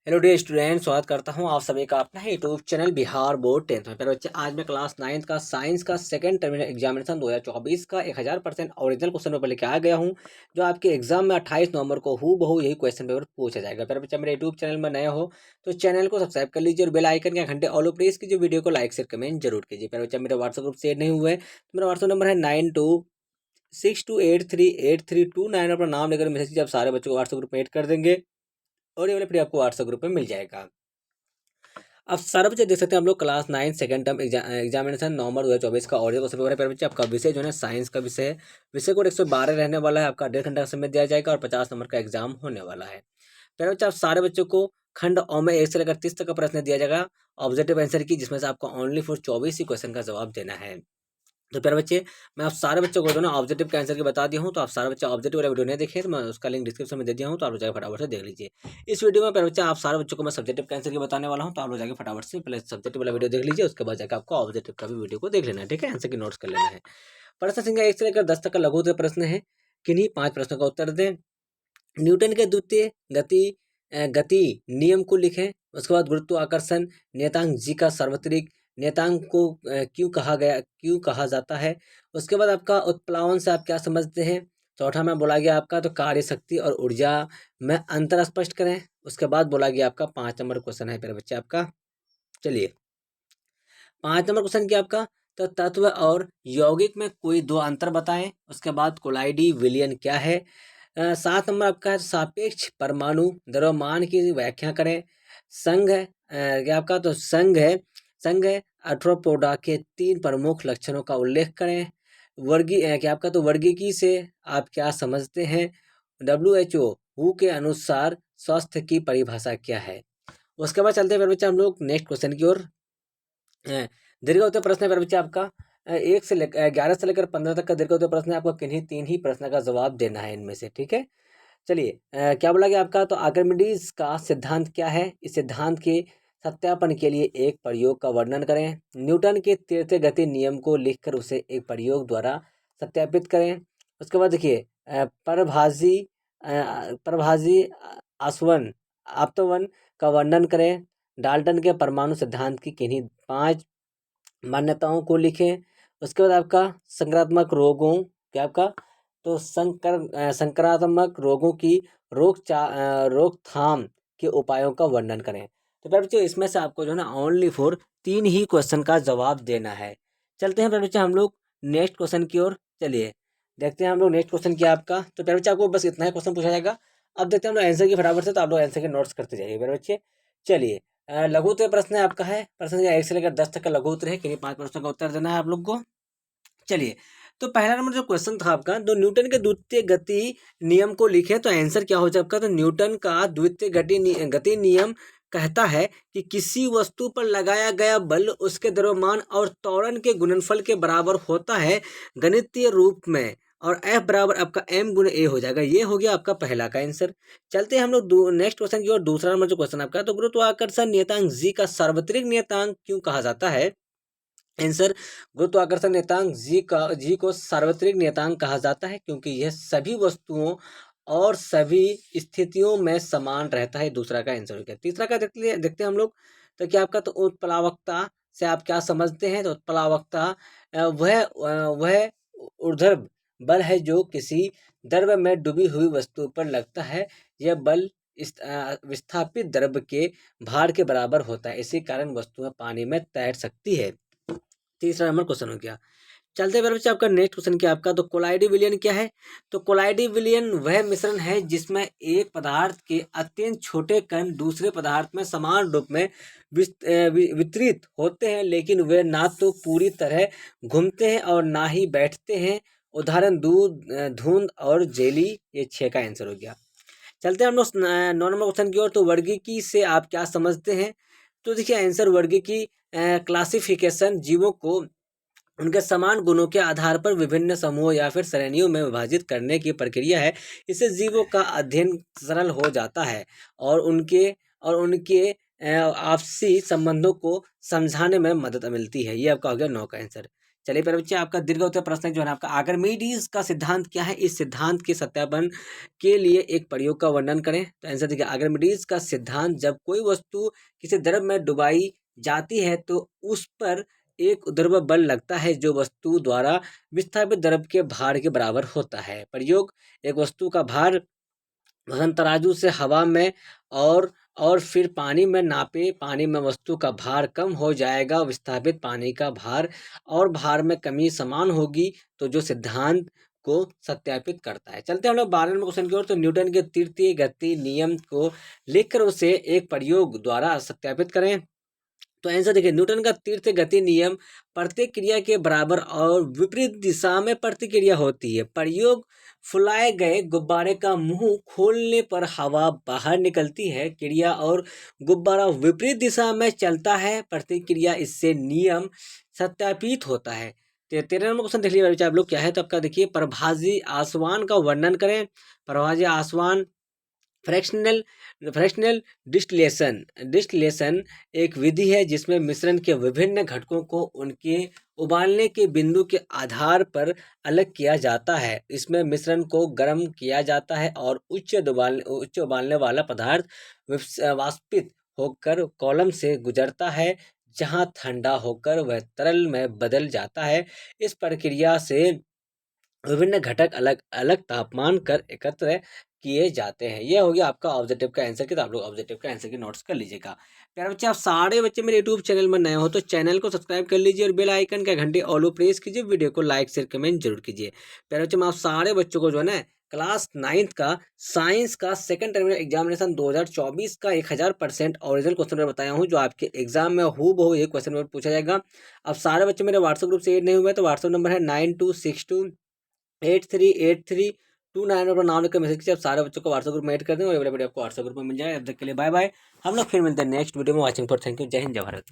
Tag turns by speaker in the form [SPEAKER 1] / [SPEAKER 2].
[SPEAKER 1] Hello dear student, स्वागत करता हूं आप सभी का अपना YouTube channel Bihar board 10th में। प्यारे बच्चे, आज मैं क्लास 9th का साइंस का सेकंड टर्मिनल एग्जामिनेशन 2024 का 1000% ओरिजिनल क्वेश्चन पेपर लेके आ गया हूं, जो आपके एग्जाम में 28 नवंबर को हूबहू यही क्वेश्चन पेपर पूछा जाएगा। प्यारे बच्चे, मेरे यूट्यूब चैनल में नए हो तो चैनल को सब्सक्राइब कर लीजिए और बेल आइकन के घंटे ऑल प्रेस कीजिए, वीडियो को लाइक शेयर कमेंट जरूर कीजिए। प्यारे बच्चे, मेरे व्हाट्सएप ग्रुप शेयर नहीं हुए तो मेरा व्हाट्सएप नंबर है 9262838329। अपना नाम लेकर मैसेज कीजिए, आप सारे बच्चों को व्हाट्सएप ग्रुप में ऐड कर देंगे और ये वाला फ्री आपको व्हाट्सएप ग्रुप में मिल जाएगा। अब सारे बच्चे देख सकते हैं हम लोग क्लास 9 सेकंड टर्म एग्जामिनेशन नवंबर 2024 का ऑडियो क्वेश्चन पेपर है। प्यारे बच्चे, आपका विषय जो है साइंस का विषय है। विषय कोड 112 रहने वाला है। आपका 1.5 घंटा का समय दिया जाएगा और 50 नंबर का एग्जाम होने वाला है। प्यारे बच्चे, आप सारे बच्चों को खंड अ में 1 से लेकर 30 तक का प्रश्न दिया जाएगा ऑब्जेक्टिव आंसर की, जिसमें से आपको ओनली फॉर 24 ही क्वेश्चन का जवाब देना है। तो प्यारे बच्चे, मैं आप सारे बच्चों को जो ना ऑब्जेक्टिव के आंसर की बता दिया हूँ, तो आप सारे बच्चे ऑब्जेक्टिव वाला वीडियो नहीं देखे तो मैं उसका लिंक डिस्क्रिप्शन में दे दिया हूँ, तो आप लोग जाकर फटाफट से देख लीजिए। इस वीडियो में प्यारे बच्चे आप सारे बच्चों को मैं सब्जेक्टिव के आंसर की बताने वाला हूँ, तो आप लोग जाकर फटाफट से पहले सब्जेक्टिव वाला वीडियो देख लीजिए, उसके बाद जाकर आपको ऑब्जेक्टिव का भी वीडियो को देख लेना है। ठीक है, आंसर की नोट्स कर लेना है। प्रश्न संख्या 1 से लेकर 10 तक का लघु उत्तर प्रश्न है। किन्हीं 5 प्रश्नों का उत्तर दें। न्यूटन के द्वितीय गति नियम को लिखें। उसके बाद गुरुत्वाकर्षण नियतांक जी का सार्वत्रिक नियतांक को क्यों कहा जाता है। उसके बाद आपका उत्प्लावन से आप क्या समझते हैं। चौथा में बोला गया आपका तो कार्य शक्ति और ऊर्जा में अंतर स्पष्ट करें। उसके बाद बोला गया आपका 5 नंबर क्वेश्चन है प्यारे बच्चे आपका। चलिए, 5 नंबर क्वेश्चन क्या आपका, तो तत्व और यौगिक में कोई 2 अंतर बताएं। उसके बाद कोलाइडी विलियन क्या है। 7 नंबर आपका है सापेक्ष परमाणु द्रव्यमान की व्याख्या करें। संघ क्या आपका, तो संघ अर्थ्रोपोडा के 3 प्रमुख लक्षणों का उल्लेख करें। क्या आपका, तो वर्गीकी से आप क्या समझते हैं। WHO हु के अनुसार स्वास्थ्य की परिभाषा क्या है। उसके बाद चलते हैं फिर बच्चा हम लोग नेक्स्ट क्वेश्चन की ओर। दीर्घ उत्तर प्रश्न है बच्चे आपका 1 से लेकर 11 से लेकर 15 तक का दीर्घ उत्तर प्रश्न है। आपको किन्हीं 3 ही प्रश्न का जवाब देना है इनमें से। ठीक है, चलिए, क्या बोला गया आपका, तो आर्किमिडीज का सिद्धांत क्या है। इस सिद्धांत के सत्यापन के लिए एक प्रयोग का वर्णन करें। न्यूटन के तृतीय गति नियम को लिखकर उसे एक प्रयोग द्वारा सत्यापित करें। उसके बाद देखिए परभाजी आसवन आपतवन का वर्णन करें। डाल्टन के परमाणु सिद्धांत की किन्हीं 5 मान्यताओं को लिखें। उसके बाद आपका संक्रात्मक रोगों क्या आपका, तो संक्रात्मक रोगों की रोकथाम के उपायों का वर्णन करें। तो प्यारे बच्चों, इसमें से आपको जो है ना ओनली फॉर 3 ही क्वेश्चन का जवाब देना है। चलते हैं प्यारे बच्चे हम लोग नेक्स्ट क्वेश्चन की ओर। चलिए, देखते हैं हम लोग नेक्स्ट क्वेश्चन क्या आपका। तो प्यारे बच्चे, आपको बस इतना ही क्वेश्चन पूछा जाएगा। अब देखते हैं हम लोग आंसर की फटाफट से, तो आप लोग आंसर के नोट्स करते जाइए प्यारे बच्चे। चलिए, लघु उत्तर प्रश्न है आपका है। प्रश्न संख्या 1 से लेकर 10 तक का लघु उत्तर है। किन्हीं 5 प्रश्नों का उत्तर देना है आप लोग को। चलिए, तो पहला नंबर जो क्वेश्चन था आपका, तो न्यूटन के द्वितीय गति नियम को लिखें। तो आंसर क्या हो जाए आपका, तो न्यूटन का द्वितीय गति नियम कहता है कि किसी वस्तु पर लगाया गया बल उसके द्रव्यमान और त्वरण के गुणनफल के बराबर होता है गणितीय रूप में, और F बराबर आपका m गुणे a हो जाएगा। ये हो गया आपका पहला का आंसर। चलते हैं हम लोग नेक्स्ट क्वेश्चन की ओर। दूसरा नंबर जो क्वेश्चन आपका, तो गुरुत्वाकर्षण नियतांक जी का सार्वत्रिक नियतांक क्यों कहा जाता है। आंसर, गुरुत्वाकर्षण नियतांक जी को सार्वत्रिक नियतांक कहा जाता है क्योंकि यह सभी वस्तुओं और सभी स्थितियों में समान रहता है। दूसरा का आंसर हो गया। तीसरा का देखते हैं हम लोग। तो क्या आपका, तो उत्प्लावकता से आप क्या समझते हैं। तो उत्प्लावकता वह ऊर्ध्व बल है जो किसी द्रव में डूबी हुई वस्तु पर लगता है। यह बल विस्थापित द्रव के भार के बराबर होता है, इसी कारण वस्तुएं पानी में तैर सकती है। तीसरा नंबर क्वेश्चन हो गया। चलते हैं बच्चे, आपका नेक्स्ट क्वेश्चन क्या आपका, तो कोलाइडी विलयन क्या है। तो कोलाइडी विलयन वह मिश्रण है जिसमें एक पदार्थ के अत्यंत छोटे कण दूसरे पदार्थ में समान रूप में वितरित होते हैं, लेकिन वे ना तो पूरी तरह घूमते हैं और ना ही बैठते हैं। उदाहरण दूध धुंध और जेली। ये 6 का आंसर हो गया। चलते हैं हम लोग 9 नंबर क्वेश्चन की ओर। तो वर्गीकी से आप क्या समझते हैं। तो देखिए आंसर, वर्गीकी क्लासिफिकेशन जीवों को उनके समान गुणों के आधार पर विभिन्न समूहों या फिर श्रेणियों में विभाजित करने की प्रक्रिया है। इससे जीवों का अध्ययन सरल हो जाता है और उनके आपसी संबंधों को समझाने में मदद मिलती है। ये आपका हो गया 9 का आंसर। चलिए प्यारे बच्चे, आपका दीर्घ उत्तर प्रश्न जो है ना आपका, आर्किमिडीज का सिद्धांत क्या है, इस सिद्धांत के सत्यापन के लिए एक प्रयोग का वर्णन करें। तो आंसर देखिए, आर्किमिडीज का सिद्धांत, जब कोई वस्तु किसी द्रव में डुबाई जाती है तो उस पर एक ध्रुव बल लगता है जो वस्तु द्वारा विस्थापित द्रव के भार के बराबर होता है। प्रयोग, एक वस्तु का भार वजन तराजू से हवा में और फिर पानी में नापे, पानी में वस्तु का भार कम हो जाएगा, विस्थापित पानी का भार और भार में कमी समान होगी, तो जो सिद्धांत को सत्यापित करता है। चलते हैं हम लोग 12वें नंबर क्वेश्चन की ओर। तो न्यूटन के तृतीय गति नियम को लिखकर उसे एक प्रयोग द्वारा सत्यापित करें। तो आंसर देखिए, न्यूटन का तीर्थ गति नियम, प्रतिक्रिया के बराबर और विपरीत दिशा में प्रतिक्रिया होती है। प्रयोग, फुलाए गए गुब्बारे का मुंह खोलने पर हवा बाहर निकलती है, क्रिया और गुब्बारा विपरीत दिशा में चलता है, प्रतिक्रिया, इससे नियम सत्यापित होता है। 13 नंबर क्वेश्चन देख लीजिए बच्चे आप लोग, क्या है तो आपका देखिए, प्रभाजी आसवान का वर्णन करें। प्रभाजी आसवान, फ्रैक्शनल फ्रैक्शनल डिस्टिलेशन एक विधि है जिसमें मिश्रण के विभिन्न घटकों को उनके उबालने के बिंदु के आधार पर अलग किया जाता है। इसमें मिश्रण को गर्म किया जाता है और उच्च उबालने वाला पदार्थ वाष्पित होकर कॉलम से गुजरता है, जहां ठंडा होकर वह तरल में बदल जाता है। इस प्रक्रिया से विभिन्न घटक अलग अलग तापमान कर एकत्र किए जाते हैं। ये हो गया आपका ऑब्जेक्टिव का आंसर की। तो आप लोग ऑब्जेक्टिव का आंसर की नोट्स कर लीजिएगा। प्यारे बच्चे, आप सारे बच्चे मेरे यूट्यूब चैनल में नए हो तो चैनल को सब्सक्राइब कर लीजिए और बेल आइकन का घंटे ऑल प्रेस कीजिए, वीडियो को लाइक शेयर कमेंट जरूर कीजिए। प्यारे बच्चे, मैं आप सारे बच्चों को जो है ना क्लास 9th का साइंस का सेकंड टर्मिनल एग्जामिनेशन 2024 का 1000% ओरिजिनल क्वेश्चन पेपर बताया हूँ, जो आपके एग्जाम में हूबहू ये क्वेश्चन पेपर पूछा जाएगा। अब सारे बच्चे मेरे व्हाट्सएप ग्रुप से ऐड नहीं हुए तो व्हाट्सएप नंबर है 9262838329 पर नाम लिखकर मैसेज कीजिए। आप सारे बच्चों को व्हाट्सएप ग्रुप में ऐड कर दें और ये वीडियो आपको व्हाट्सएप ग्रुप में मिल जाए। अब तक के लिए बाय बाय। हम लोग फिर मिलते हैं नेक्स्ट वीडियो में। Watching for, thank you. जय हिंद, जय भारत।